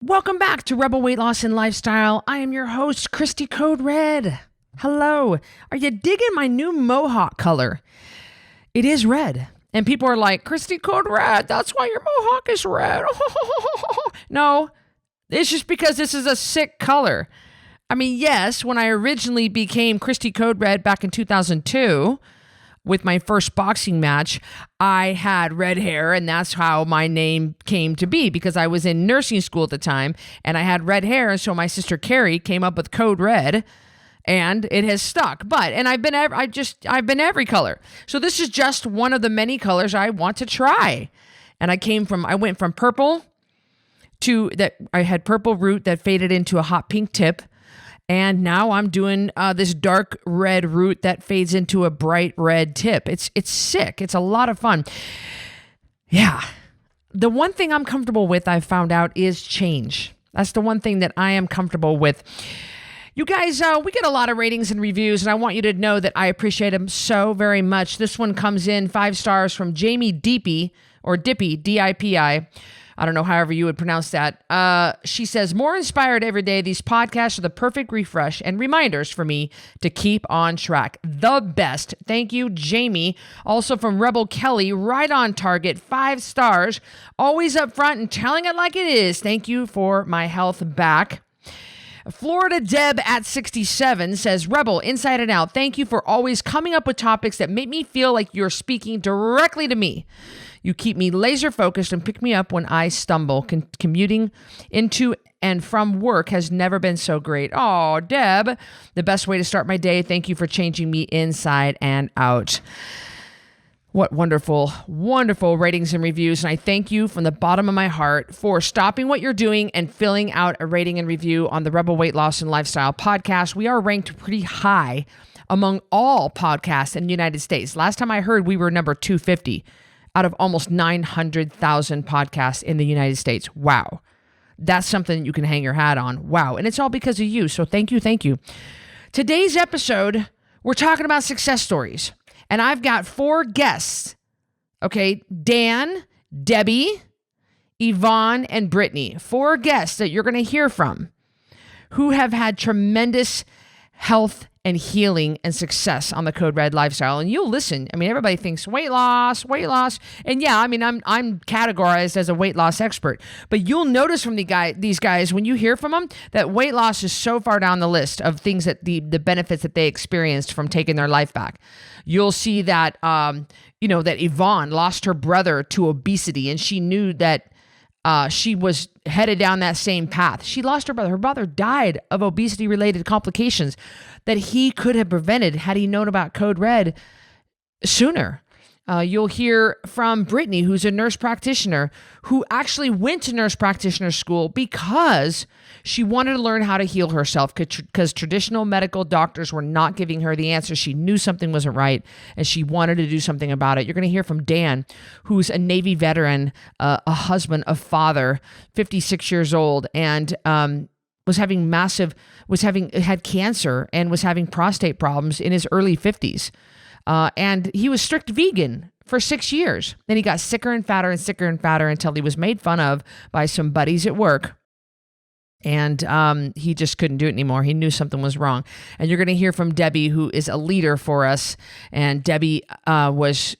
Welcome back to Rebel Weight Loss and Lifestyle. I am your host, Cristy Code Red. Hello. Are you digging my new mohawk color? It is red. And people are like, Cristy Code Red, that's why your mohawk is red. No, it's just because this is a sick color. I mean, yes, when I originally became Cristy Code Red back in 2002, with my first boxing match, I had red hair, and that's how my name came to be, because I was in nursing school at the time and I had red hair. And so my sister Carrie came up with Code Red, and it has stuck. I've been every color. So this is just one of the many colors I want to try. And I went from purple to that. I had purple root that faded into a hot pink tip. And now I'm doing this dark red root that fades into a bright red tip. It's sick. It's a lot of fun. Yeah. The one thing I'm comfortable with, I've found out, is change. That's the one thing that I am comfortable with. You guys, we get a lot of ratings and reviews, and I want you to know that I appreciate them so very much. This one comes in 5 stars from Jamie Dippy, or Dippy, D-I-P-I. I don't know, however you would pronounce that. She says, more inspired every day. These podcasts are the perfect refresh and reminders for me to keep on track. The best. Thank you, Jamie. Also from Rebel Kelly, right on target, 5 stars. Always up front and telling it like it is. Thank you for my health back. Florida Deb at 67 says, Rebel, inside and out, thank you for always coming up with topics that make me feel like you're speaking directly to me. You keep me laser focused and pick me up when I stumble. Commuting into and from work has never been so great. Oh, Deb, the best way to start my day. Thank you for changing me inside and out. What wonderful, wonderful ratings and reviews. And I thank you from the bottom of my heart for stopping what you're doing and filling out a rating and review on the Rebel Weight Loss and Lifestyle podcast. We are ranked pretty high among all podcasts in the United States. Last time I heard, we were number 250 out of almost 900,000 podcasts in the United States. Wow. That's something you can hang your hat on. Wow. And it's all because of you. So thank you. Thank you. Today's episode, we're talking about success stories. And I've got 4 guests. Okay. Dan, Debbie, Yvonne, and Brittany. 4 guests that you're going to hear from who have had tremendous health and healing and success on the Code Red lifestyle. And you'll listen. I mean, everybody thinks weight loss. And yeah, I mean, I'm categorized as a weight loss expert, but you'll notice from these guys, when you hear from them, that weight loss is so far down the list of things that the benefits that they experienced from taking their life back. You'll see that, that Yvonne lost her brother to obesity, and she knew that she was headed down that same path. She lost her brother. Her brother died of obesity-related complications that he could have prevented had he known about Code Red sooner. You'll hear from Brittany, who's a nurse practitioner, who actually went to nurse practitioner school because she wanted to learn how to heal herself, because traditional medical doctors were not giving her the answer. She knew something wasn't right, and she wanted to do something about it. You're going to hear from Dan, who's a Navy veteran, a husband, a father, 56 years old, and had cancer and was having prostate problems in his early 50s. And he was strict vegan for 6 years. Then he got sicker and fatter until he was made fun of by some buddies at work. And he just couldn't do it anymore. He knew something was wrong. And you're going to hear from Debbie, who is a leader for us. And Debbie was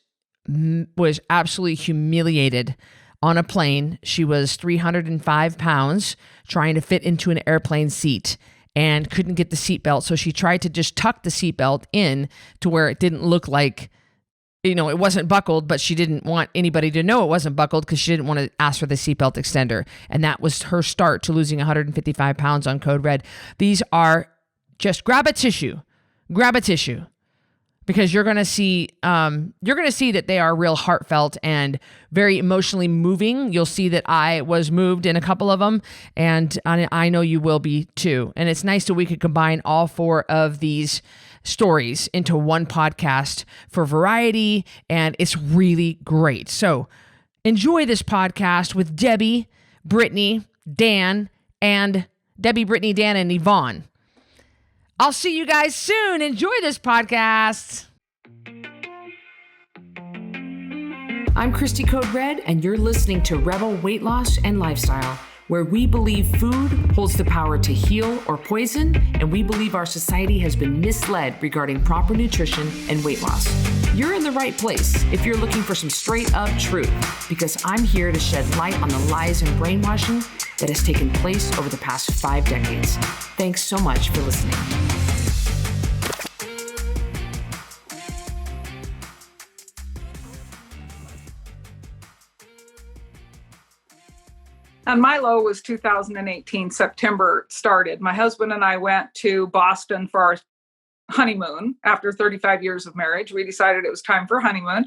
absolutely humiliated on a plane. She was 305 pounds trying to fit into an airplane seat and couldn't get the seatbelt. So she tried to just tuck the seatbelt in to where it didn't look like, it wasn't buckled, but she didn't want anybody to know it wasn't buckled because she didn't want to ask for the seatbelt extender. And that was her start to losing 155 pounds on Code Red. These are just grab a tissue, because you're going to see that they are real heartfelt and very emotionally moving. You'll see that I was moved in a couple of them, and I know you will be too. And it's nice that we could combine all 4 of these stories into one podcast for variety, and it's really great. So enjoy this podcast with Debbie, Brittany, Dan, and Yvonne. I'll see you guys soon. Enjoy this podcast. I'm Cristy Code Red, and you're listening to Rebel Weight Loss and Lifestyle. where we believe food holds the power to heal or poison, and we believe our society has been misled regarding proper nutrition and weight loss. You're in the right place if you're looking for some straight up truth, because I'm here to shed light on the lies and brainwashing that has taken place over the past 5 decades. Thanks so much for listening. And my low was 2018, September it started. My husband and I went to Boston for our honeymoon after 35 years of marriage. We decided it was time for honeymoon.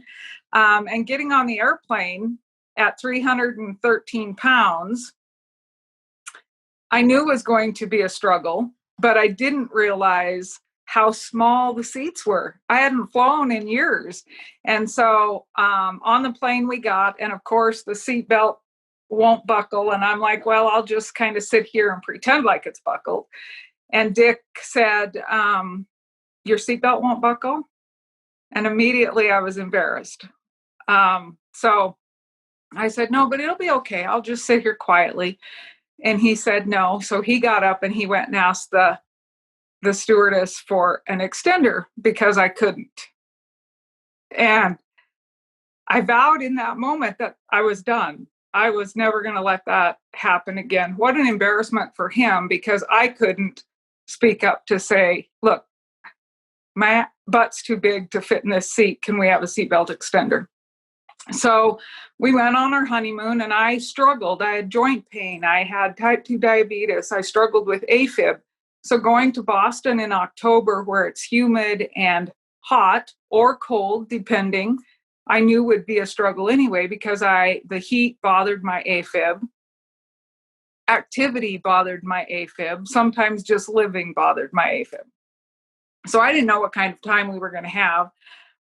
And getting on the airplane at 313 pounds, I knew it was going to be a struggle, but I didn't realize how small the seats were. I hadn't flown in years. And so on the plane we got, and of course the seatbelt won't buckle. And I'm like, well, I'll just kind of sit here and pretend like it's buckled. And Dick said, your seatbelt won't buckle. And immediately I was embarrassed. So I said, no, but it'll be okay. I'll just sit here quietly. And he said, no. So he got up and he went and asked the stewardess for an extender because I couldn't. And I vowed in that moment that I was done. I was never going to let that happen again. What an embarrassment for him, because I couldn't speak up to say, look, my butt's too big to fit in this seat. Can we have a seatbelt extender? So we went on our honeymoon and I struggled. I had joint pain. I had type 2 diabetes. I struggled with AFib. So going to Boston in October, where it's humid and hot or cold, depending, I knew would be a struggle anyway, because the heat bothered my AFib. Activity bothered my AFib. Sometimes just living bothered my AFib. So I didn't know what kind of time we were going to have,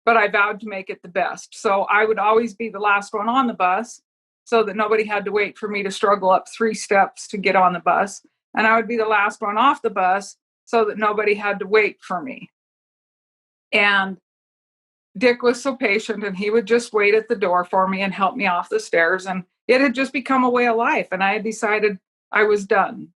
but I vowed to make it the best. So I would always be the last one on the bus so that nobody had to wait for me to struggle up 3 steps to get on the bus. And I would be the last one off the bus so that nobody had to wait for me. And Dick was so patient, and he would just wait at the door for me and help me off the stairs. And it had just become a way of life. And I had decided I was done.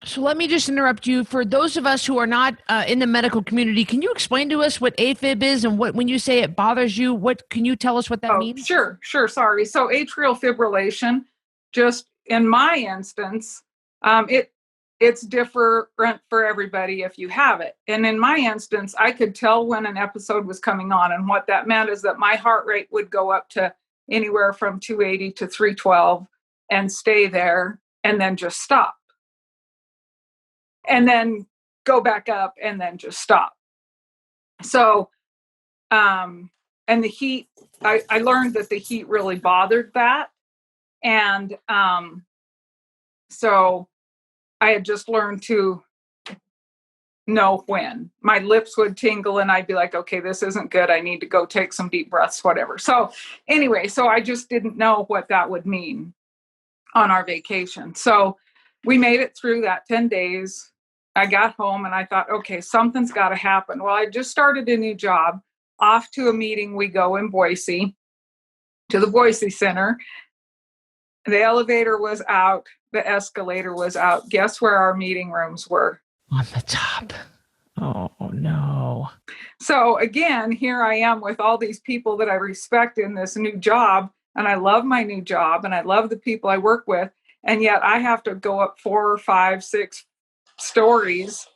So let me just interrupt you. For those of us who are not in the medical community, can you explain to us what AFib is, and when you say it bothers you, can you tell us what that means? Sure. Sorry. So atrial fibrillation, just in my instance, it's different for everybody if you have it. And in my instance, I could tell when an episode was coming on. And what that meant is that my heart rate would go up to anywhere from 280 to 312 and stay there and then just stop. And then go back up and then just stop. So, and the heat, I learned that the heat really bothered that. And so I had just learned to know when. My lips would tingle and I'd be like, okay, this isn't good. I need to go take some deep breaths, whatever. So anyway, so I just didn't know what that would mean on our vacation. So we made it through that 10 days. I got home and I thought, okay, something's got to happen. Well, I just started a new job. Off to a meeting we go in Boise, to the Boise Center. The elevator was out. The escalator was out. Guess where our meeting rooms were? On the top. Oh, no. So again, here I am with all these people that I respect in this new job. And I love my new job and I love the people I work with. And yet I have to go up 4, 5, 6 stories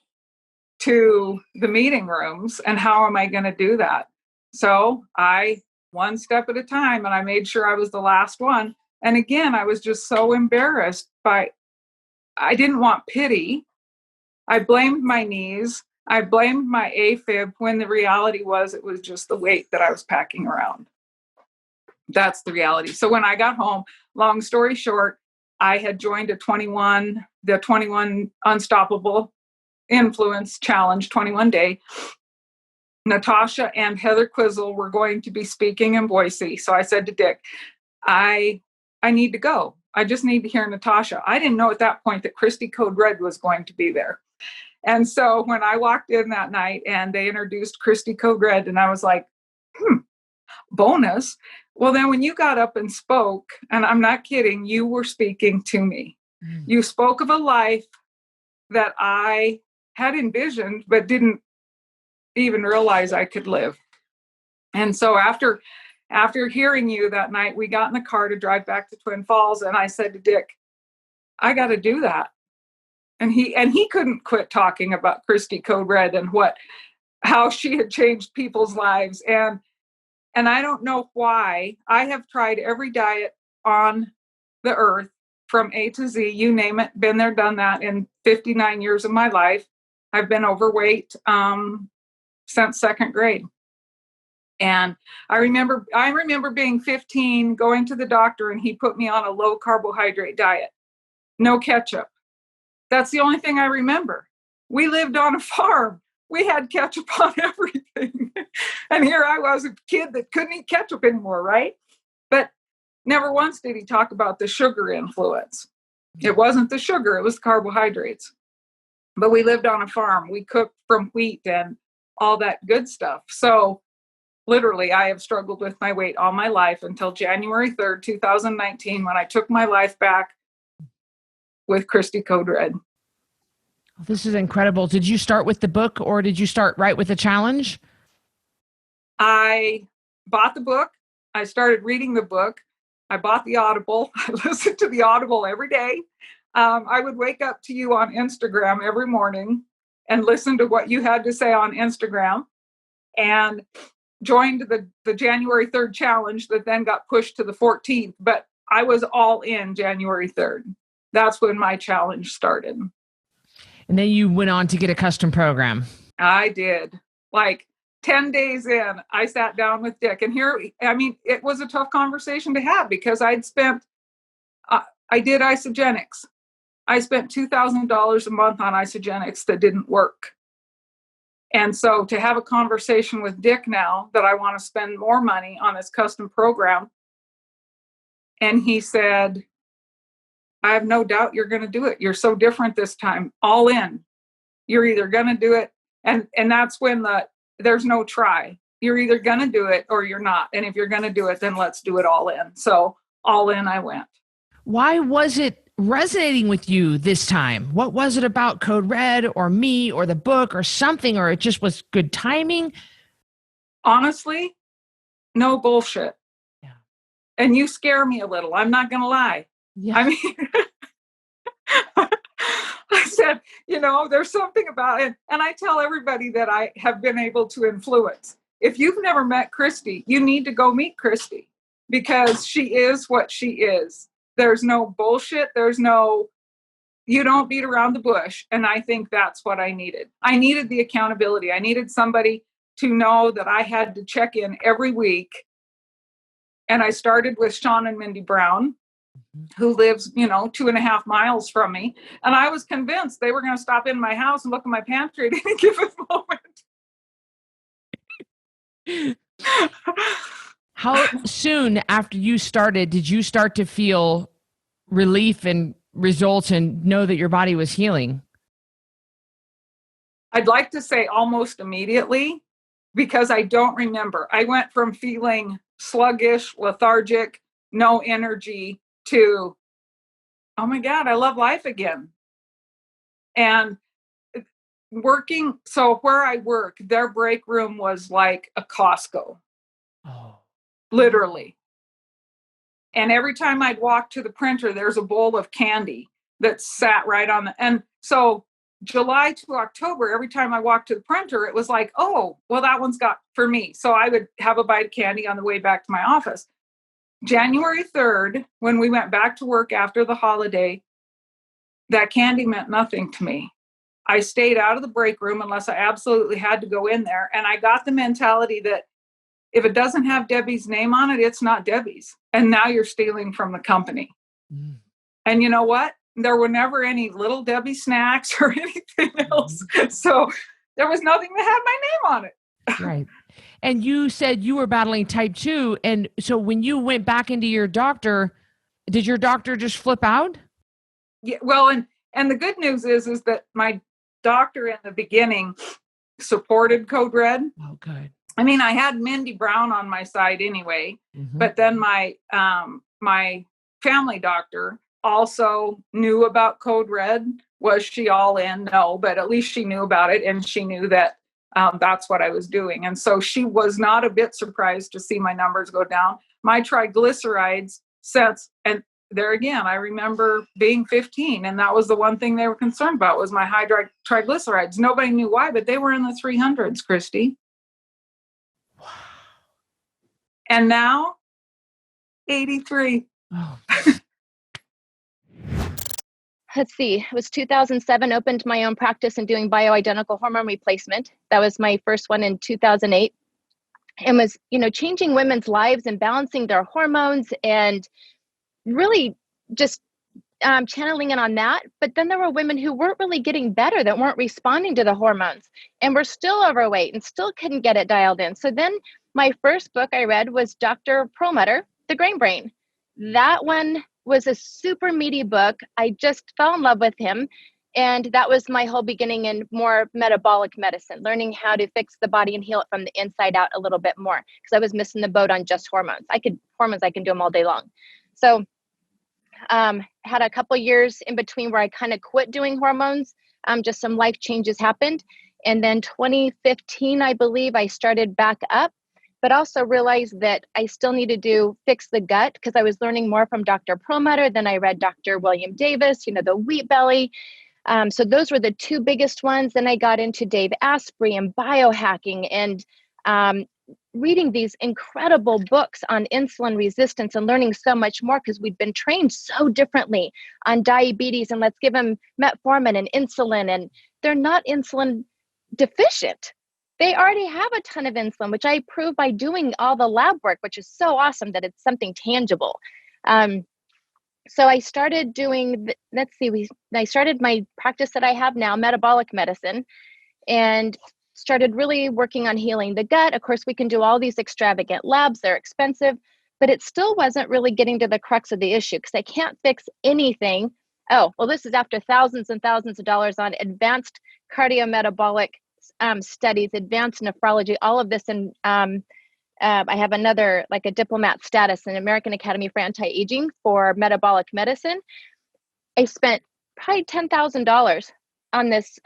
to the meeting rooms. And how am I going to do that? So one step at a time, and I made sure I was the last one. And again, I was just so embarrassed I didn't want pity. I blamed my knees. I blamed my AFib when the reality was it was just the weight that I was packing around. That's the reality. So when I got home, long story short, I had joined the 21 Unstoppable Influence Challenge 21 Day. Natasha and Heather Quizzle were going to be speaking in Boise. So I said to Dick, I need to go. I just need to hear Natasha. I didn't know at that point that Cristy Code Red was going to be there. And so when I walked in that night and they introduced Cristy Code Red, and I was like, bonus. Well, then when you got up and spoke, and I'm not kidding, you were speaking to me. You spoke of a life that I had envisioned, but didn't even realize I could live. And so after hearing you that night, we got in the car to drive back to Twin Falls. And I said to Dick, I got to do that. And he couldn't quit talking about Cristy Code Red and how she had changed people's lives. And I don't know why. I have tried every diet on the earth from A to Z, you name it, been there, done that in 59 years of my life. I've been overweight since second grade. And I remember being 15, going to the doctor, and he put me on a low carbohydrate diet, no ketchup. That's the only thing I remember. We lived on a farm. We had ketchup on everything. And here I was, a kid that couldn't eat ketchup anymore, right? But never once did he talk about the sugar influence. It wasn't the sugar, it was the carbohydrates. But we lived on a farm. We cooked from wheat and all that good stuff. So literally, I have struggled with my weight all my life until January 3rd, 2019, when I took my life back with Cristy Code Red. This is incredible. Did you start with the book or did you start right with the challenge? I bought the book. I started reading the book. I bought the Audible. I listened to the Audible every day. I would wake up to you on Instagram every morning and listen to what you had to say on Instagram, and joined the January 3rd challenge that then got pushed to the 14th. But I was all in January 3rd. That's when my challenge started. And then you went on to get a custom program. I did. Like 10 days in, I sat down with Dick. And it was a tough conversation to have because I did isogenics. I spent $2,000 a month on isogenics that didn't work. And so to have a conversation with Dick now that I want to spend more money on this custom program. And he said, I have no doubt you're going to do it. You're so different this time. All in. You're either going to do it. And that's when there's no try. You're either going to do it or you're not. And if you're going to do it, then let's do it all in. So all in I went. Why was it resonating with you this time? What was it about Code Red or me or the book or something, or it just was good timing? Honestly, no bullshit. Yeah. And you scare me a little. I'm not going to lie. Yeah. I mean, I said, there's something about it. And I tell everybody that I have been able to influence. If you've never met Cristy, you need to go meet Cristy because she is what she is. There's no bullshit. You don't beat around the bush. And I think that's what I needed. I needed the accountability. I needed somebody to know that I had to check in every week. And I started with Sean and Mindy Brown, who lives, 2.5 miles from me. And I was convinced they were going to stop in my house and look at my pantry at any given moment. How soon after you started did you start to feel relief and results and know that your body was healing? I'd like to say almost immediately because I don't remember. I went from feeling sluggish, lethargic, no energy to, oh my God, I love life again. And working, so where I work, their break room was like a Costco. Oh. Literally. And every time I'd walk to the printer, there's a bowl of candy that sat right on and so July to October, every time I walked to the printer, it was like, oh, well, that one's got for me. So I would have a bite of candy on the way back to my office. January 3rd, when we went back to work after the holiday, that candy meant nothing to me. I stayed out of the break room unless I absolutely had to go in there. And I got the mentality that if it doesn't have Debbie's name on it, it's not Debbie's. And now you're stealing from the company. Mm. And you know what? There were never any Little Debbie snacks or anything else. So there was nothing that had my name on it. Right. And you said you were battling type 2. And so when you went back into your doctor, did your doctor just flip out? Yeah. Well, and the good news is that my doctor in the beginning supported Code Red. Oh, good. I mean, I had Mindy Brown on my side anyway, but then my family doctor also knew about Code Red. Was she all in? No, but at least she knew about it, and she knew that that's what I was doing. And so she was not a bit surprised to see my numbers go down. My triglycerides since, and there again, I remember being 15, and that was the one thing they were concerned about was my high triglycerides. Nobody knew why, but they were in the 300s, Cristy. Wow. And now 83. Oh. Let's see, it was 2007, opened my own practice in doing bioidentical hormone replacement. That was my first one in 2008, and was, changing women's lives and balancing their hormones and really just channeling in on that. But then there were women who weren't really getting better, that weren't responding to the hormones and were still overweight and still couldn't get it dialed in. So then my first book I read was Dr. Perlmutter, The Grain Brain. That one was a super meaty book. I just fell in love with him. And that was my whole beginning in more metabolic medicine, learning how to fix the body and heal it from the inside out a little bit more, because I was missing the boat on just hormones. I can do them all day long. So had a couple years in between where I kind of quit doing hormones. Just some life changes happened. And then 2015, I believe, I started back up, but also realized that I still needed to fix the gut, because I was learning more from Dr. Perlmutter. Then I read Dr. William Davis, the wheat belly. So those were the two biggest ones. Then I got into Dave Asprey and biohacking, and reading these incredible books on insulin resistance and learning so much more, because we'd been trained so differently on diabetes, and let's give them metformin and insulin, and they're not insulin deficient. They already have a ton of insulin, which I prove by doing all the lab work, which is so awesome that it's something tangible. So I started doing, I started my practice that I have now, metabolic medicine, and started really working on healing the gut. Of course, we can do all these extravagant labs. They're expensive, but it still wasn't really getting to the crux of the issue, because I can't fix anything. Oh, well, this is after thousands and thousands of dollars on advanced cardiometabolic studies, advanced nephrology, all of this. And I have another, like a diplomat status in American Academy for Anti-Aging for metabolic medicine. I spent probably $10,000 on this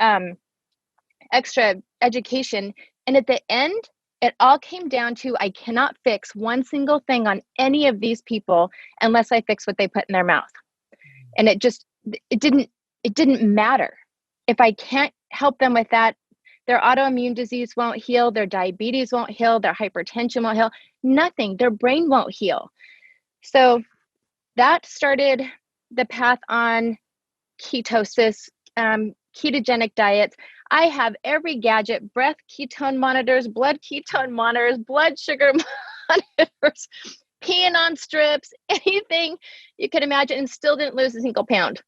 extra education. And at the end, it all came down to, I cannot fix one single thing on any of these people unless I fix what they put in their mouth. And it didn't matter. If I can't help them with that, their autoimmune disease won't heal, their diabetes won't heal, their hypertension won't heal, nothing, their brain won't heal. So that started the path on ketosis, ketogenic diets. I have every gadget: breath ketone monitors, blood ketone monitors, blood sugar monitors, peeing on strips, anything you could imagine, and still didn't lose a single pound.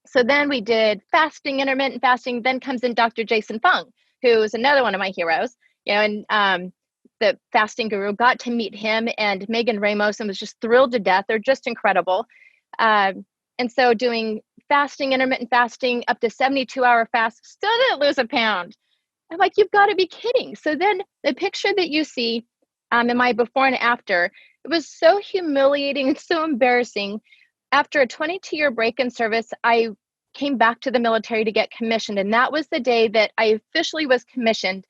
So then we did fasting, intermittent fasting. Then comes in Dr. Jason Fung, who is another one of my heroes, and the fasting guru. Got to meet him and Megan Ramos and was just thrilled to death. They're just incredible. And so doing fasting, intermittent fasting, up to 72-hour fast, still didn't lose a pound. I'm like, you've got to be kidding. So then the picture that you see in my before and after, it was so humiliating and so embarrassing. After a 22-year break in service, I came back to the military to get commissioned. And that was the day that I officially was commissioned.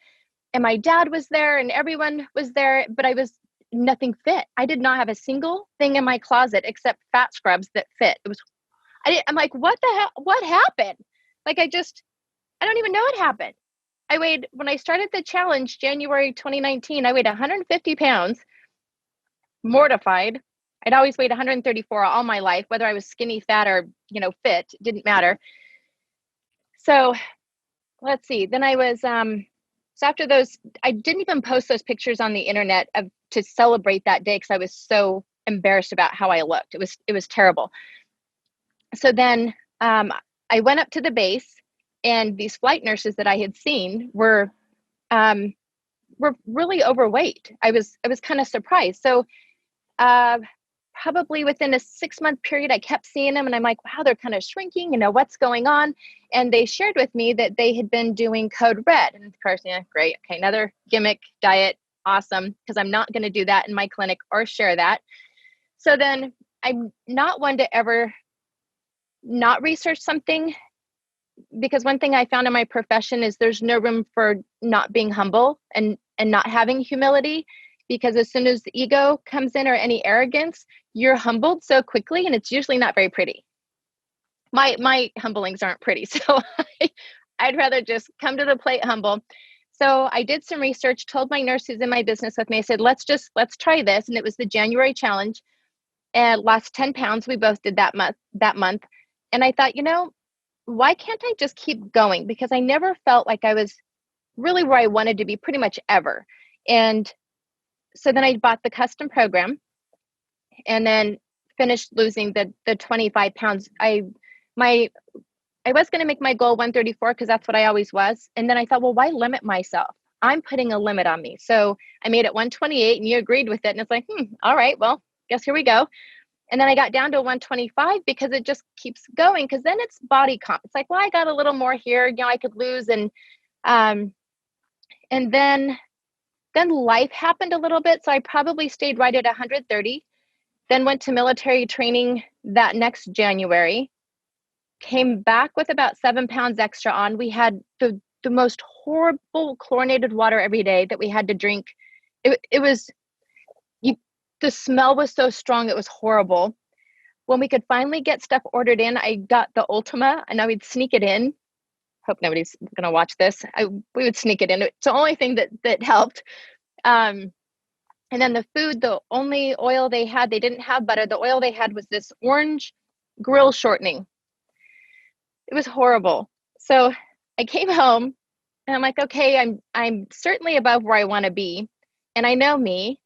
And my dad was there and everyone was there, but I was nothing fit. I did not have a single thing in my closet except fat scrubs that fit. I'm like, what the hell? What happened? Like, I don't even know what happened. When I started the challenge, January 2019, I weighed 150 pounds, mortified. I'd always weighed 134 all my life, whether I was skinny, fat, or, fit, it didn't matter. So let's see. Then I was, so after those, I didn't even post those pictures on the internet to celebrate that day, because I was so embarrassed about how I looked. It was terrible. So then I went up to the base, and these flight nurses that I had seen were really overweight. I was kind of surprised. So probably within a 6-month period, I kept seeing them, and I'm like, wow, they're kind of shrinking, what's going on? And they shared with me that they had been doing Code Red. And of course, yeah, great. Okay, another gimmick diet. Awesome. Because I'm not going to do that in my clinic or share that. So then I'm not one to ever not research something, because one thing I found in my profession is there's no room for not being humble and not having humility, because as soon as the ego comes in or any arrogance, you're humbled so quickly, and it's usually not very pretty. My humblings aren't pretty, so I'd rather just come to the plate humble. So I did some research, told my nurse who's in my business with me, I said, let's try this. And it was the January challenge, and lost 10 pounds. We both did that month. And I thought, why can't I just keep going? Because I never felt like I was really where I wanted to be pretty much ever. And so then I bought the custom program and then finished losing the 25 pounds. I was going to make my goal 134 because that's what I always was. And then I thought, well, why limit myself? I'm putting a limit on me. So I made it 128 and you agreed with it. And it's like, all right, well, guess here we go. And then I got down to 125 because it just keeps going. Because then it's body comp. It's like, well, I got a little more here, I could lose. And then life happened a little bit. So I probably stayed right at 130. Then went to military training that next January. Came back with about 7 pounds extra on. We had the most horrible chlorinated water every day that we had to drink. It was, the smell was so strong, it was horrible. When we could finally get stuff ordered in, I got the Ultima, and I would sneak it in. Hope nobody's going to watch this. We would sneak it in. It's the only thing that helped. And then the food, the only oil they had, they didn't have butter. The oil they had was this orange grill shortening. It was horrible. So I came home and I'm like, okay, I'm certainly above where I want to be. And I know me.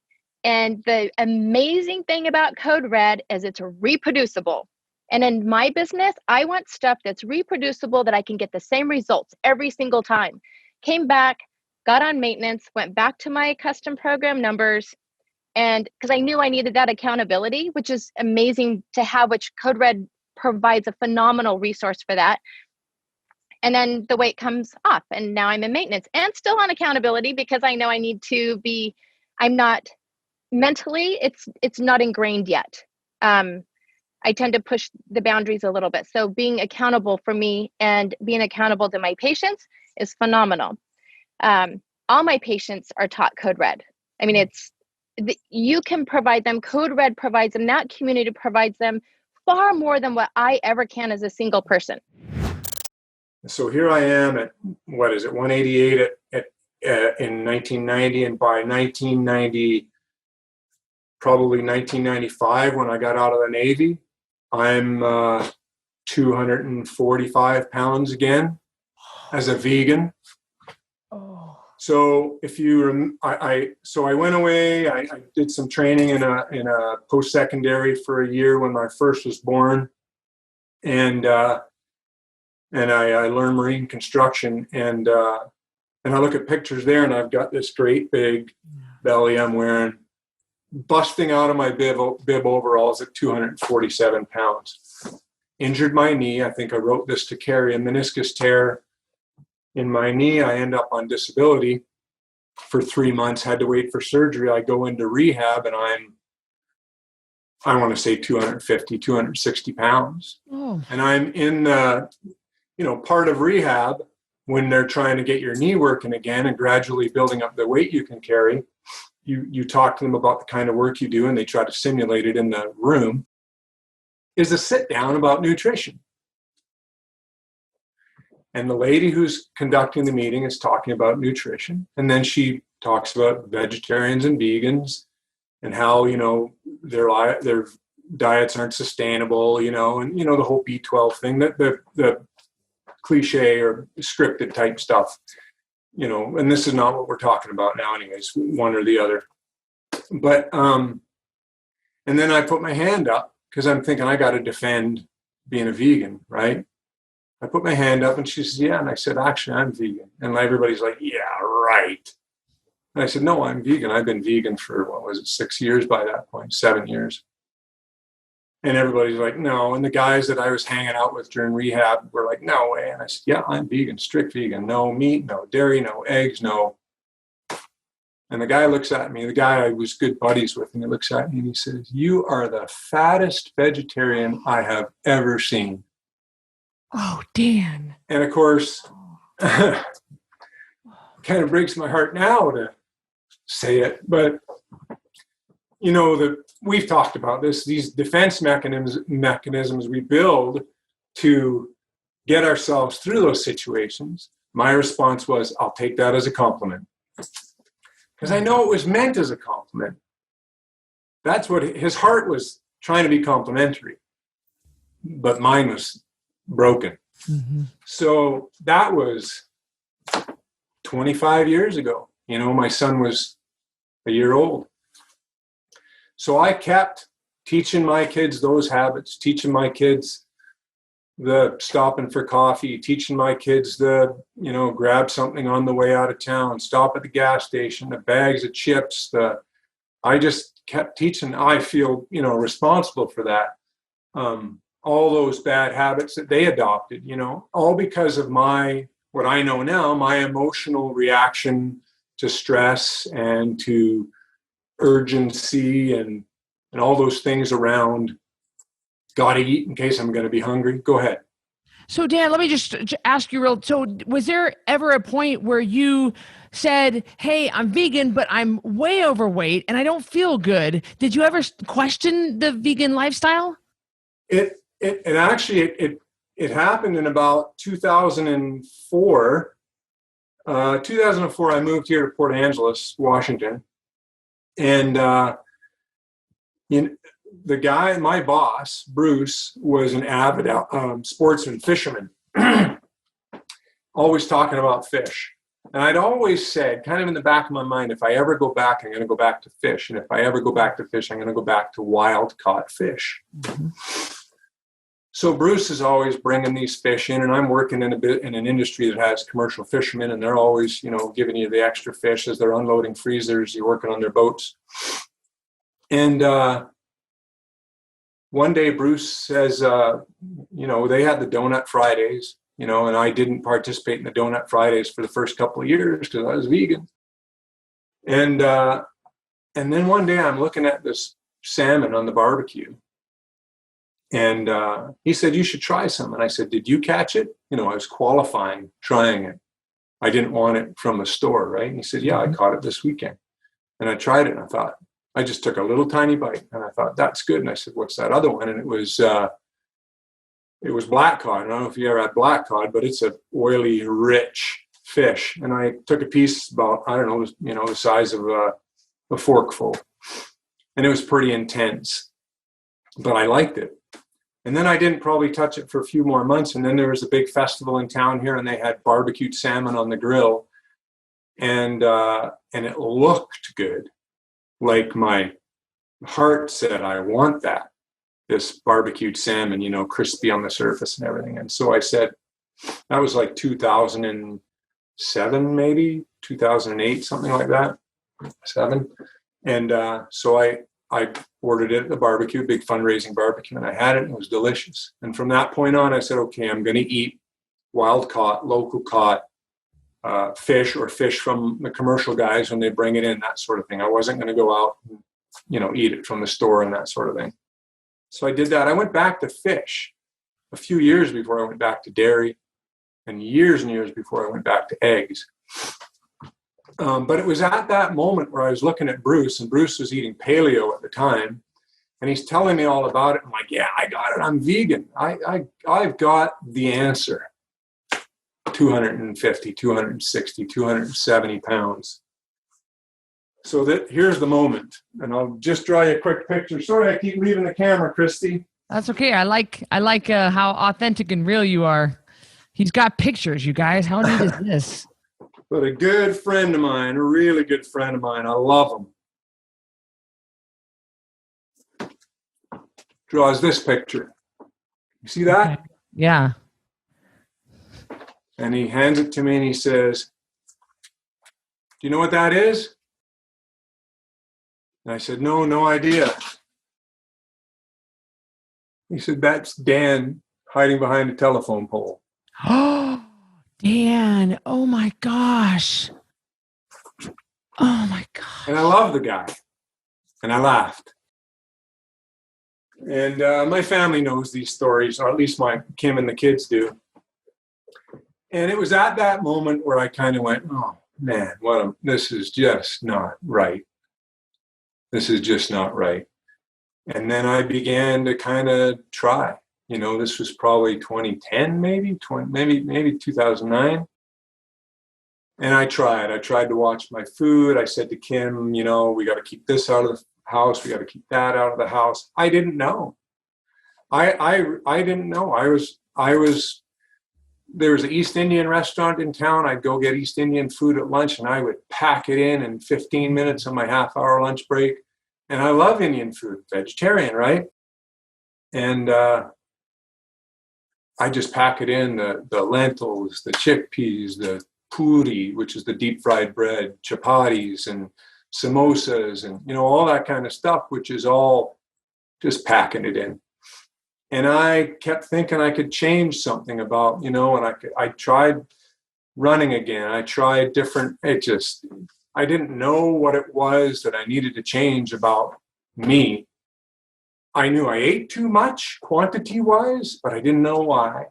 And the amazing thing about Code Red is it's reproducible. And in my business, I want stuff that's reproducible, that I can get the same results every single time. Came back, got on maintenance, went back to my custom program numbers. And because I knew I needed that accountability, which is amazing to have, which Code Red provides a phenomenal resource for that. And then the weight comes off, and now I'm in maintenance and still on accountability, because I know I need to be, I'm not mentally, it's not ingrained yet. I tend to push the boundaries a little bit. So being accountable for me and being accountable to my patients is phenomenal. All my patients are taught Code Red. I mean, you can provide them, Code Red provides them, that community provides them far more than what I ever can as a single person. So here I am at, 188 in 1990, and by 1990, probably 1995, when I got out of the Navy, I'm 245 pounds again as a vegan. Oh. So if you, I went away. I did some training in a post-secondary for a year when my first was born, and I learned marine construction. And I look at pictures there, and I've got this great big belly I'm wearing, busting out of my bib overalls at 247 pounds. Injured my knee. I think I wrote this to Carrie, a meniscus tear in my knee. I end up on disability for 3 months, had to wait for surgery. I go into rehab, and I want to say 250, 260 pounds. Oh. And I'm in part of rehab when they're trying to get your knee working again and gradually building up the weight you can carry. You talk to them about the kind of work you do, and they try to simulate it in the room, is a sit down about nutrition. And the lady who's conducting the meeting is talking about nutrition. And then she talks about vegetarians and vegans and how, their diets aren't sustainable, and, the whole B12 thing, that the cliche or scripted type stuff. And this is not what we're talking about now anyways, one or the other. But, and then I put my hand up because I'm thinking I got to defend being a vegan, right? I put my hand up and she says, yeah. And I said, actually, I'm vegan. And everybody's like, yeah, right. And I said, no, I'm vegan. I've been vegan for, 6 years by that point, 7 years. And everybody's like, no. And the guys that I was hanging out with during rehab were like, no way. And I said, yeah, I'm vegan, strict vegan. No meat, no dairy, no eggs, no. And the guy looks at me, the guy I was good buddies with, and he looks at me and he says, you are the fattest vegetarian I have ever seen. Oh, Dan. And of course, kind of breaks my heart now to say it, but you know, we've talked about this, these defense mechanisms we build to get ourselves through those situations. My response was, I'll take that as a compliment. Because I know it was meant as a compliment. That's what his heart was, trying to be complimentary. But mine was broken. Mm-hmm. So that was 25 years ago. You know, my son was a year old. So I kept teaching my kids those habits, teaching my kids the stopping for coffee, teaching my kids the, you know, grab something on the way out of town, stop at the gas station, the bags of chips, I just kept teaching. I feel, you know, responsible for that. All those bad habits that they adopted, you know, all because of what I know now, my emotional reaction to stress and to urgency and all those things around gotta eat in case I'm going to be hungry. Go ahead. So Dan, let me just ask you so was there ever a point where you said, hey, I'm vegan, but I'm way overweight and I don't feel good? Did you ever question the vegan lifestyle? It actually happened in about 2004. 2004, I moved here to Port Angeles, Washington. And the guy, my boss, Bruce, was an avid sportsman, fisherman, always talking about fish. And I'd always said, kind of in the back of my mind, if I ever go back, I'm going to go back to fish. And if I ever go back to fish, I'm going to go back to wild caught fish. Mm-hmm. So Bruce is always bringing these fish in, and I'm working in an industry that has commercial fishermen, and they're always, you know, giving you the extra fish as they're unloading freezers. You're working on their boats. And one day Bruce says, you know, they had the Donut Fridays, you know, and I didn't participate in the Donut Fridays for the first couple of years because I was vegan. And then one day I'm looking at this salmon on the barbecue. And he said, you should try some. And I said, did you catch it? You know, I was qualifying, trying it. I didn't want it from the store, right? And he said, yeah, I caught it this weekend. And I tried it, and I thought, I just took a little tiny bite, and I thought, that's good. And I said, what's that other one? And it was black cod. I don't know if you ever had black cod, but it's a oily, rich fish. And I took a piece about, I don't know, you know, the size of a forkful. And it was pretty intense, but I liked it. And then I didn't probably touch it for a few more months. And then there was a big festival in town here, and they had barbecued salmon on the grill. And it looked good. Like my heart said, I want that. This barbecued salmon, you know, crispy on the surface and everything. And so I said, that was like 2007, maybe 2008, something like that, 7. And so I ordered it at the barbecue, big fundraising barbecue, and I had it, and it was delicious. And from that point on, I said, okay, I'm going to eat wild caught, local caught fish, or fish from the commercial guys when they bring it in, that sort of thing. I wasn't going to go out and, you know, eat it from the store and that sort of thing. So I did that. I went back to fish a few years before I went back to dairy, and years before I went back to eggs. But it was at that moment where I was looking at Bruce, and Bruce was eating paleo at the time, and he's telling me all about it. I'm like, yeah, I got it. I'm vegan. I've got the answer. 250, 260, 270 pounds. So here's the moment, and I'll just draw you a quick picture. Sorry, I keep leaving the camera, Cristy. That's okay. I like how authentic and real you are. He's got pictures, you guys. How neat is this? But a good friend of mine, a really good friend of mine, I love him, draws this picture. You see that? Okay. Yeah. And he hands it to me, and he says, do you know what that is? And I said, no idea. He said, that's Dan hiding behind a telephone pole. Oh, Dan. Oh, my gosh. Oh, my gosh. And I love the guy. And I laughed. And my family knows these stories, or at least Kim and the kids do. And it was at that moment where I kind of went, oh man, this is just not right. This is just not right. And then I began to kind of try. This was probably 2010, maybe 2009. And I tried to watch my food. I said to Kim, we got to keep this out of the house. We got to keep that out of the house. I didn't know. I didn't know. There was an East Indian restaurant in town. I'd go get East Indian food at lunch, and I would pack it in 15 minutes on my half-hour lunch break. And I love Indian food, vegetarian, right? And I just pack it in, the lentils, the chickpeas, the puri, which is the deep fried bread, chapatis and samosas, and all that kind of stuff, which is all just packing it in. And I kept thinking I could change something about, and I tried running again. I tried different, I didn't know what it was that I needed to change about me. I knew I ate too much quantity-wise, but I didn't know why.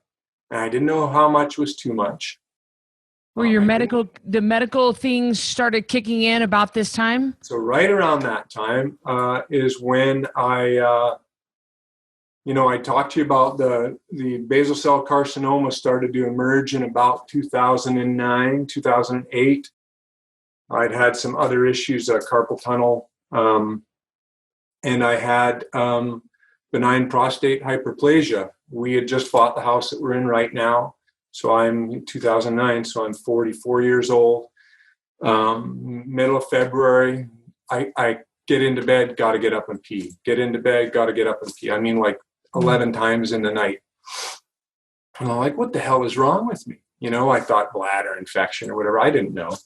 And I didn't know how much was too much. Were the medical things started kicking in about this time? So right around that time is when I talked to you about the basal cell carcinoma started to emerge in about 2009, 2008. I'd had some other issues, carpal tunnel, and I had benign prostate hyperplasia. We had just bought the house that we're in right now. So I'm 2009, so I'm 44 years old. Middle of February, I get into bed, got to get up and pee. Get into bed, got to get up and pee. I mean, like 11 times in the night. And I'm like, what the hell is wrong with me? I thought bladder infection or whatever. I didn't know.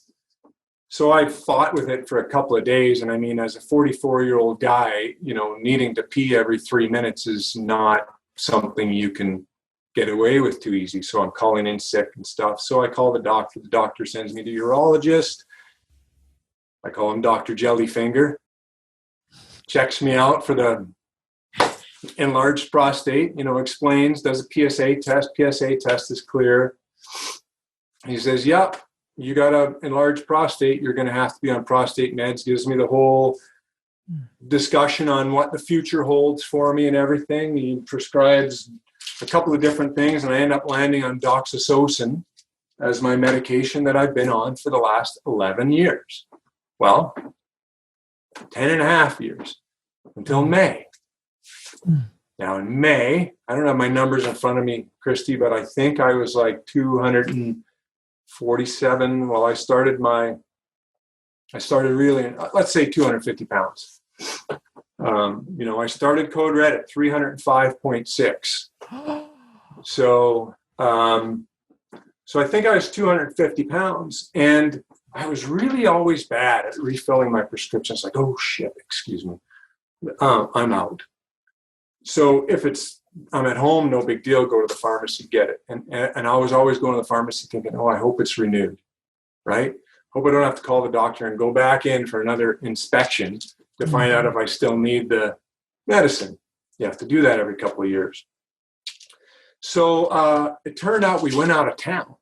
So I fought with it for a couple of days. And I mean, as a 44-year-old guy, needing to pee every 3 minutes is not something you can get away with too easy. So I'm calling in sick and stuff. So I call the doctor. The doctor sends me to a urologist. I call him Dr. Jellyfinger. Checks me out for the enlarged prostate, explains, does a PSA test. PSA test is clear. He says, yep, you got an enlarged prostate. You're going to have to be on prostate meds. Gives me the whole discussion on what the future holds for me and everything. He prescribes a couple of different things, and I end up landing on doxycycline as my medication that I've been on for the last 11 years. Well, 10 and a half years until May. Now in May, I don't have my numbers in front of me, Cristy, but I think I was like 247. Well, I started really, let's say 250 pounds. I started Code Red at 305.6. So I think I was 250 pounds, and I was really always bad at refilling my prescriptions. Like, oh shit, excuse me. I'm out. So if I'm at home, no big deal, go to the pharmacy, get it. And I was always going to the pharmacy thinking, oh, I hope it's renewed, right? Hope I don't have to call the doctor and go back in for another inspection to find out if I still need the medicine. You have to do that every couple of years. So it turned out we went out of town.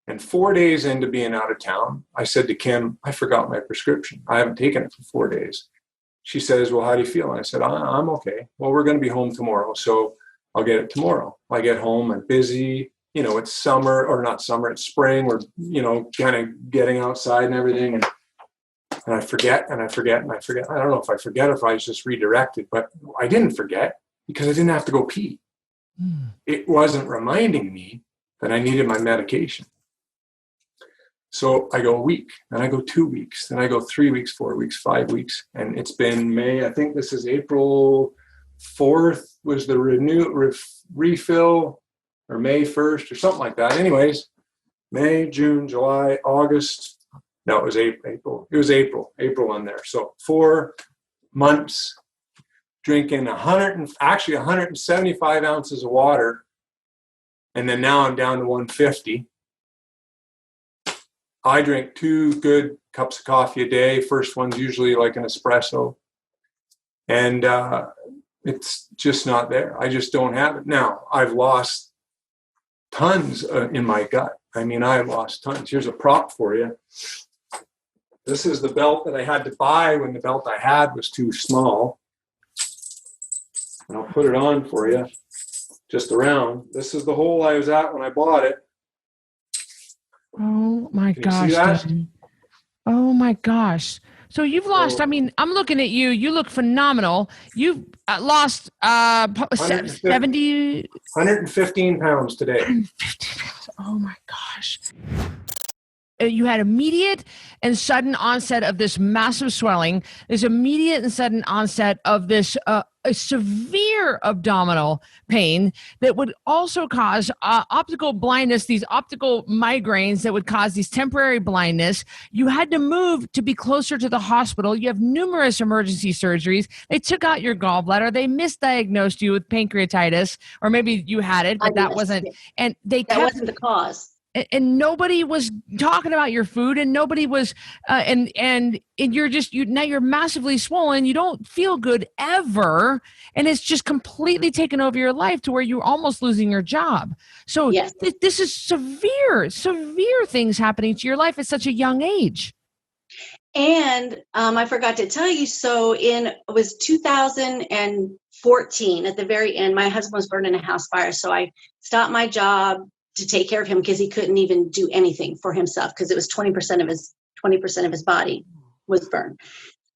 And 4 days into being out of town, I said to Kim, I forgot my prescription. I haven't taken it for 4 days. She says, well, how do you feel? And I said, I'm okay. Well, we're going to be home tomorrow, so I'll get it tomorrow. I get home, I'm busy. It's summer, or not summer, it's spring. We're, kind of getting outside and everything. And I forget, and I forget, and I forget. I don't know if I forget or if I was just redirected, but I didn't forget because I didn't have to go pee. It wasn't reminding me that I needed my medication. So I go a week, then I go 2 weeks, then I go 3 weeks, 4 weeks, 5 weeks. And it's been May, I think this is April 4th was the refill, or May 1st or something like that. Anyways, May, June, July, August. No, it was April. It was April on there. So 4 months drinking 175 ounces of water. And then now I'm down to 150. I drink 2 good cups of coffee a day. First one's usually like an espresso. And it's just not there. I just don't have it. Now, I've lost tons in my gut. I mean, I lost tons. Here's a prop for you. This is the belt that I had to buy when the belt I had was too small. And I'll put it on for you, just around. This is the hole I was at when I bought it. Oh my Can you gosh. see that? David. Oh my gosh. So you've lost, I mean, I'm looking at you. You look phenomenal. You've lost 70. 115 pounds today. 150 pounds. Oh my gosh. You had immediate and sudden onset of this massive swelling. There's immediate and sudden onset of this a severe abdominal pain that would also cause optical blindness, these optical migraines that would cause these temporary blindness. You had to move to be closer to the hospital. You have numerous emergency surgeries. They took out your gallbladder. They misdiagnosed you with pancreatitis, or maybe you had it, but that wasn't. And they that wasn't the cause. And nobody was talking about your food, and nobody was, and you're just, now you're massively swollen. You don't feel good ever. And it's just completely taken over your life to where you're almost losing your job. So Yes. This is severe things happening to your life at such a young age. And I forgot to tell you, so it was 2014 at the very end, my husband was burned in a house fire. So I stopped my job to take care of him because he couldn't even do anything for himself because it was 20% of his body was burned.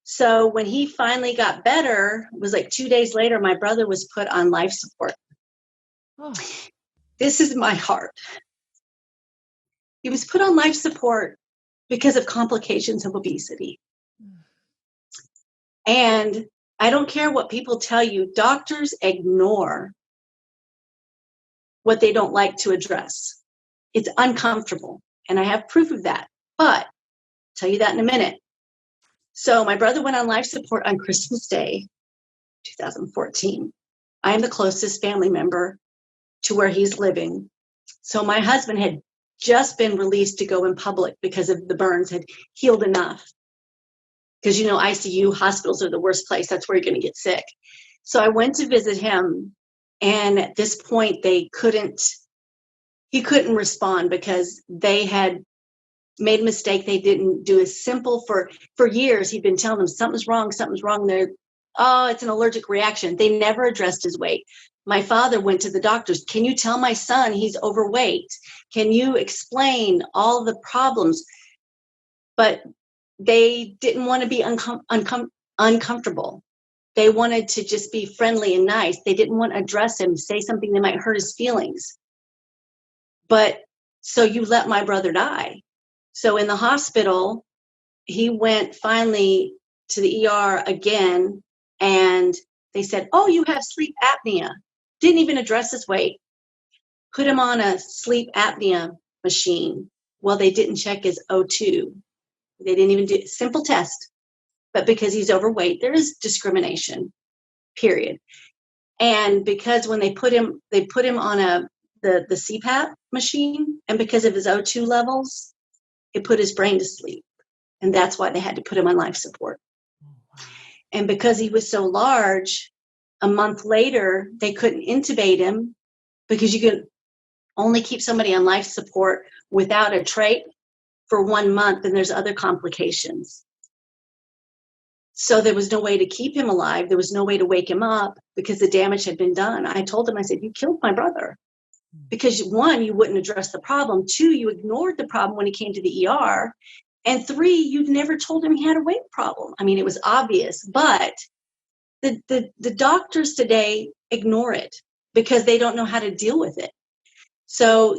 So when he finally got better, it was like 2 days later, my brother was put on life support. Oh. This is my heart. He was put on life support because of complications of obesity. And I don't care what people tell you, doctors ignore what they don't like to address. It's uncomfortable. And I have proof of that, but I'll tell you that in a minute. So my brother went on life support on Christmas Day, 2014. I am the closest family member to where he's living. So my husband had just been released to go in public because of the burns had healed enough. Because, you know, ICU hospitals are the worst place. That's where you're going to get sick. So I went to visit him. And at this point, he couldn't respond because they had made a mistake. They didn't do as simple for years. He'd been telling them something's wrong. They're, oh, it's an allergic reaction. They never addressed his weight. My father went to the doctors. Can you tell my son he's overweight? Can you explain all the problems? But they didn't want to be uncomfortable. They wanted to just be friendly and nice. They didn't want to address him, say something that might hurt his feelings. But so you let my brother die. So in the hospital, he went finally to the ER again, and they said, oh, you have sleep apnea. Didn't even address his weight. Put him on a sleep apnea machine. Well, they didn't check his O2. They didn't even do a simple test. But because he's overweight, there is discrimination, period. And because when they put him on the CPAP machine, and because of his O2 levels, it put his brain to sleep. And that's why they had to put him on life support. And because he was so large, a month later, they couldn't intubate him because you can only keep somebody on life support without a trach for 1 month, and there's other complications. So there was no way to keep him alive. There was no way to wake him up because the damage had been done. I told him, I said, you killed my brother. Because 1, you wouldn't address the problem. 2, you ignored the problem when he came to the ER. And 3, you'd never told him he had a weight problem. I mean, it was obvious, but the doctors today ignore it because they don't know how to deal with it. So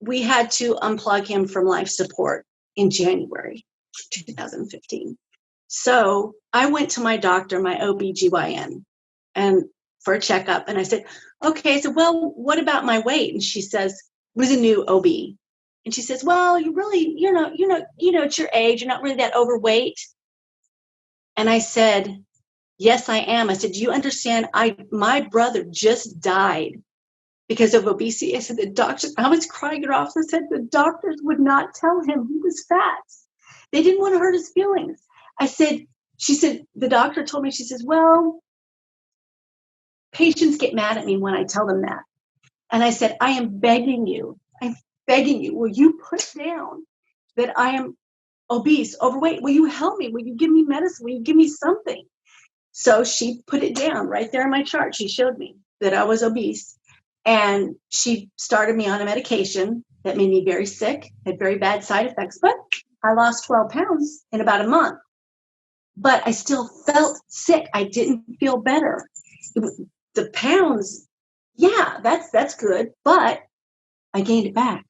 we had to unplug him from life support in January 2015. So I went to my doctor, my OBGYN, and for a checkup. And I said, okay, so, well, what about my weight? And she says, it was a new OB. And she says, well, you really, it's your age. You're not really that overweight. And I said, yes, I am. I said, do you understand? My brother just died because of obesity. I said, the doctors, I was crying it off. I said, the doctors would not tell him he was fat. They didn't want to hurt his feelings. She said, the doctor told me, she says, well, patients get mad at me when I tell them that. And I said, I am begging you. I'm begging you. Will you put down that I am obese, overweight? Will you help me? Will you give me medicine? Will you give me something? So she put it down right there in my chart. She showed me that I was obese. And she started me on a medication that made me very sick, had very bad side effects. But I lost 12 pounds in about a month. But I still felt sick. I didn't feel better. The pounds, yeah, that's good. But I gained it back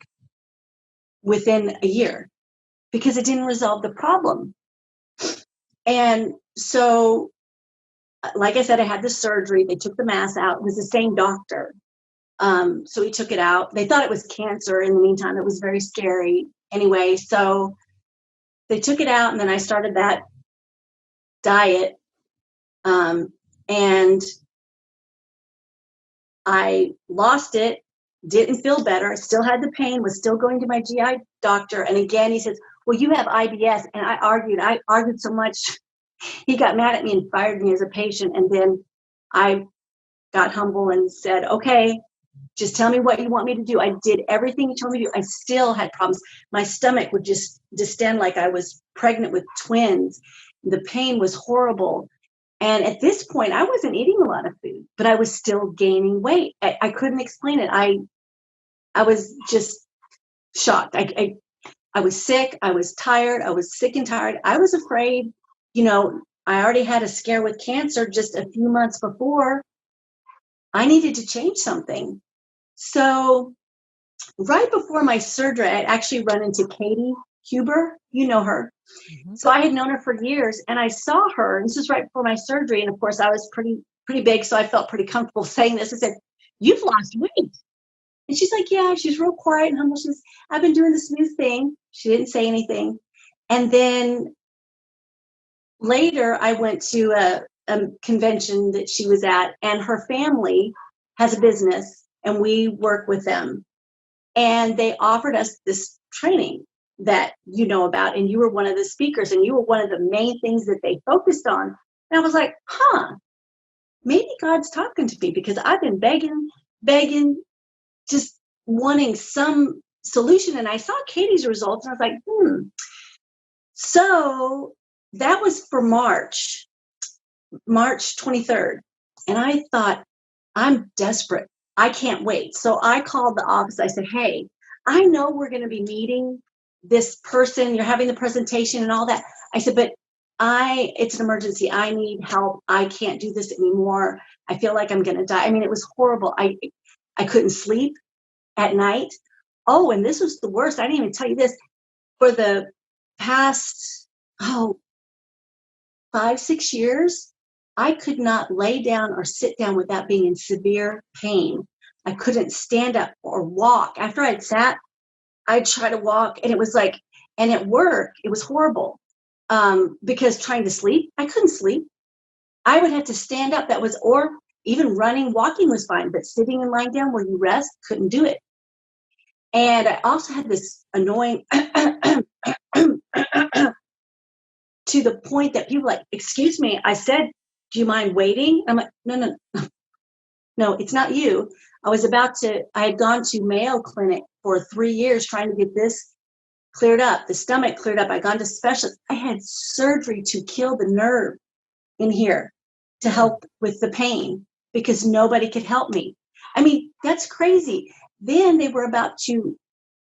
within a year because it didn't resolve the problem. And so, like I said, I had the surgery. They took the mass out. It was the same doctor. So he took it out. They thought it was cancer. In the meantime, it was very scary. Anyway, so they took it out, and then I started that diet. And I lost it, didn't feel better. I still had the pain, was still going to my GI doctor. And again, he says, well, you have IBS. And I argued so much. He got mad at me and fired me as a patient. And then I got humble and said, okay, just tell me what you want me to do. I did everything you told me to do. I still had problems. My stomach would just distend like I was pregnant with twins. The pain was horrible. And at this point, I wasn't eating a lot of food, but I was still gaining weight. I couldn't explain it. I was just shocked. I was sick. I was tired. I was sick and tired. I was afraid, I already had a scare with cancer just a few months before. I needed to change something. So right before my surgery, I actually run into Katie Huber. You know her. Mm-hmm. So I had known her for years, and I saw her. And this was right before my surgery. And of course, I was pretty big, so I felt pretty comfortable saying this. I said, "You've lost weight." And she's like, "Yeah." She's real quiet and humble. She says, "I've been doing this new thing." She didn't say anything. And then later, I went to a convention that she was at, and her family has a business, and we work with them. And they offered us this training that you know about, and you were one of the speakers, and you were one of the main things that they focused on. And I was like, maybe God's talking to me, because I've been begging, just wanting some solution. And I saw Katie's results, and I was like, So that was for March 23rd. And I thought, I'm desperate. I can't wait. So I called the office. I said, hey, I know we're going to be meeting this person. You're having the presentation and all that. I said, but it's an emergency. I need help. I can't do this anymore. I feel like I'm going to die. I mean, it was horrible. I couldn't sleep at night. Oh, and this was the worst. I didn't even tell you this. For the past, 5-6 years, I could not lay down or sit down without being in severe pain. I couldn't stand up or walk. After I'd sat, I'd try to walk, and it was like, and at work, it was horrible, because trying to sleep, I couldn't sleep. I would have to stand up. Or even running, walking was fine, but sitting and lying down where you rest, couldn't do it. And I also had this annoying to the point that people were like, excuse me, I said, do you mind waiting? I'm like, no, it's not you. I had gone to Mayo Clinic for 3 years trying to get this cleared up, the stomach cleared up. I gone to specialists. I had surgery to kill the nerve in here to help with the pain, because nobody could help me. I mean, that's crazy. Then they were about to,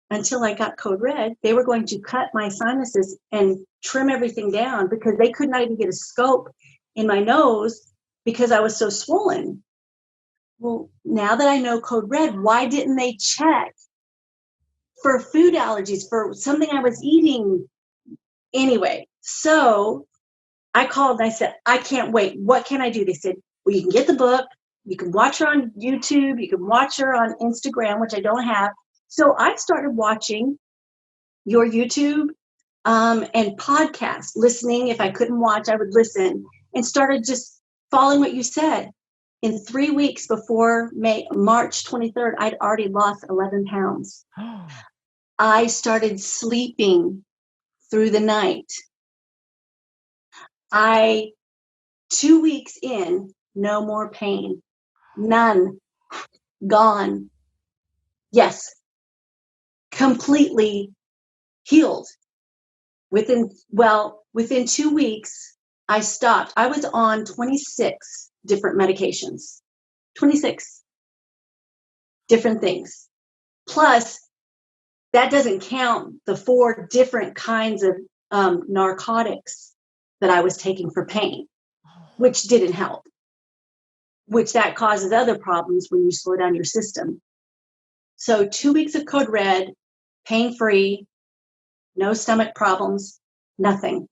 until I got Code Red, they were going to cut my sinuses and trim everything down, because they could not even get a scope in my nose because I was so swollen. Well, now that I know Code Red, why didn't they check for food allergies, for something I was eating? Anyway, so I called and I said, I can't wait. What can I do? They said, well, you can get the book. You can watch her on YouTube. You can watch her on Instagram, which I don't have. So I started watching your YouTube and podcasts, listening. If I couldn't watch, I would listen, and started just following what you said. In 3 weeks before March 23rd, I'd already lost 11 pounds. I started sleeping through the night. 2 weeks in, no more pain. None. Gone. Yes. Completely healed. Within 2 weeks, I stopped. I was on 26 different medications, 26 different things. Plus, that doesn't count the 4 different kinds of narcotics that I was taking for pain, which didn't help, which that causes other problems when you slow down your system. So 2 weeks of Code Red, pain-free, no stomach problems, nothing.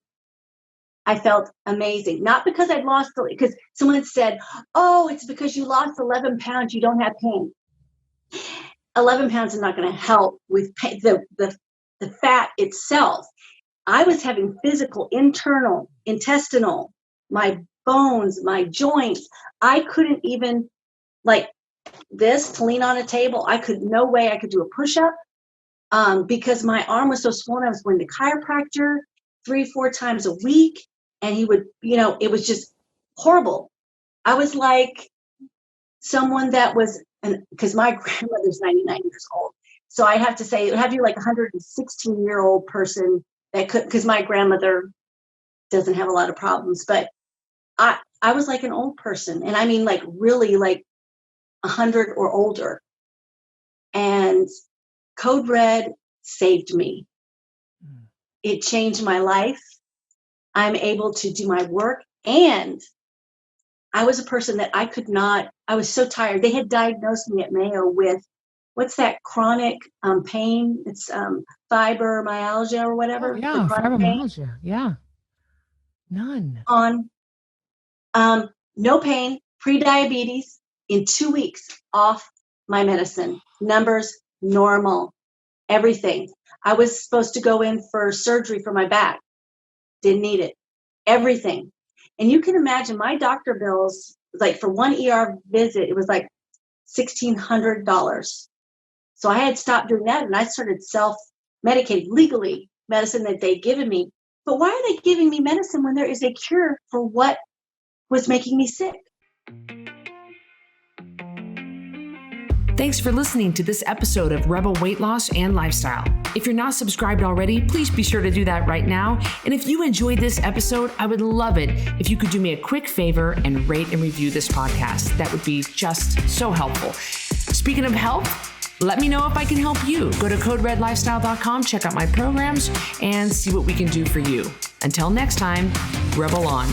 I felt amazing. Not because I'd lost, because someone had said, oh, it's because you lost 11 pounds, you don't have pain. 11 pounds is not going to help with pain, the fat itself. I was having physical, internal, intestinal, my bones, my joints. I couldn't even, like this, to lean on a table. No way I could do a push-up because my arm was so swollen. I was going to chiropractor 3-4 times a week. And he would, it was just horrible. I was like someone that was, because my grandmother's 99 years old. So I have to say, it would have to be like a 116-year-old person that could, because my grandmother doesn't have a lot of problems. But I was like an old person. And I mean, like really like 100 or older. And Code Red saved me. It changed my life. I'm able to do my work. And I was a person that I was so tired. They had diagnosed me at Mayo with, what's that chronic pain? It's fibromyalgia or whatever. Oh, yeah, fibromyalgia. Yeah. None. On no pain, pre-diabetes, in 2 weeks off my medicine. Numbers normal, everything. I was supposed to go in for surgery for my back. Didn't need it. Everything. And you can imagine my doctor bills, like for one ER visit, it was like $1,600. So I had stopped doing that and I started self-medicating legally, medicine that they'd given me. But why are they giving me medicine when there is a cure for what was making me sick? Thanks for listening to this episode of Rebel Weight Loss and Lifestyle. If you're not subscribed already, please be sure to do that right now. And if you enjoyed this episode, I would love it if you could do me a quick favor and rate and review this podcast. That would be just so helpful. Speaking of help, let me know if I can help you. Go to coderedlifestyle.com, check out my programs, and see what we can do for you. Until next time, Rebel on.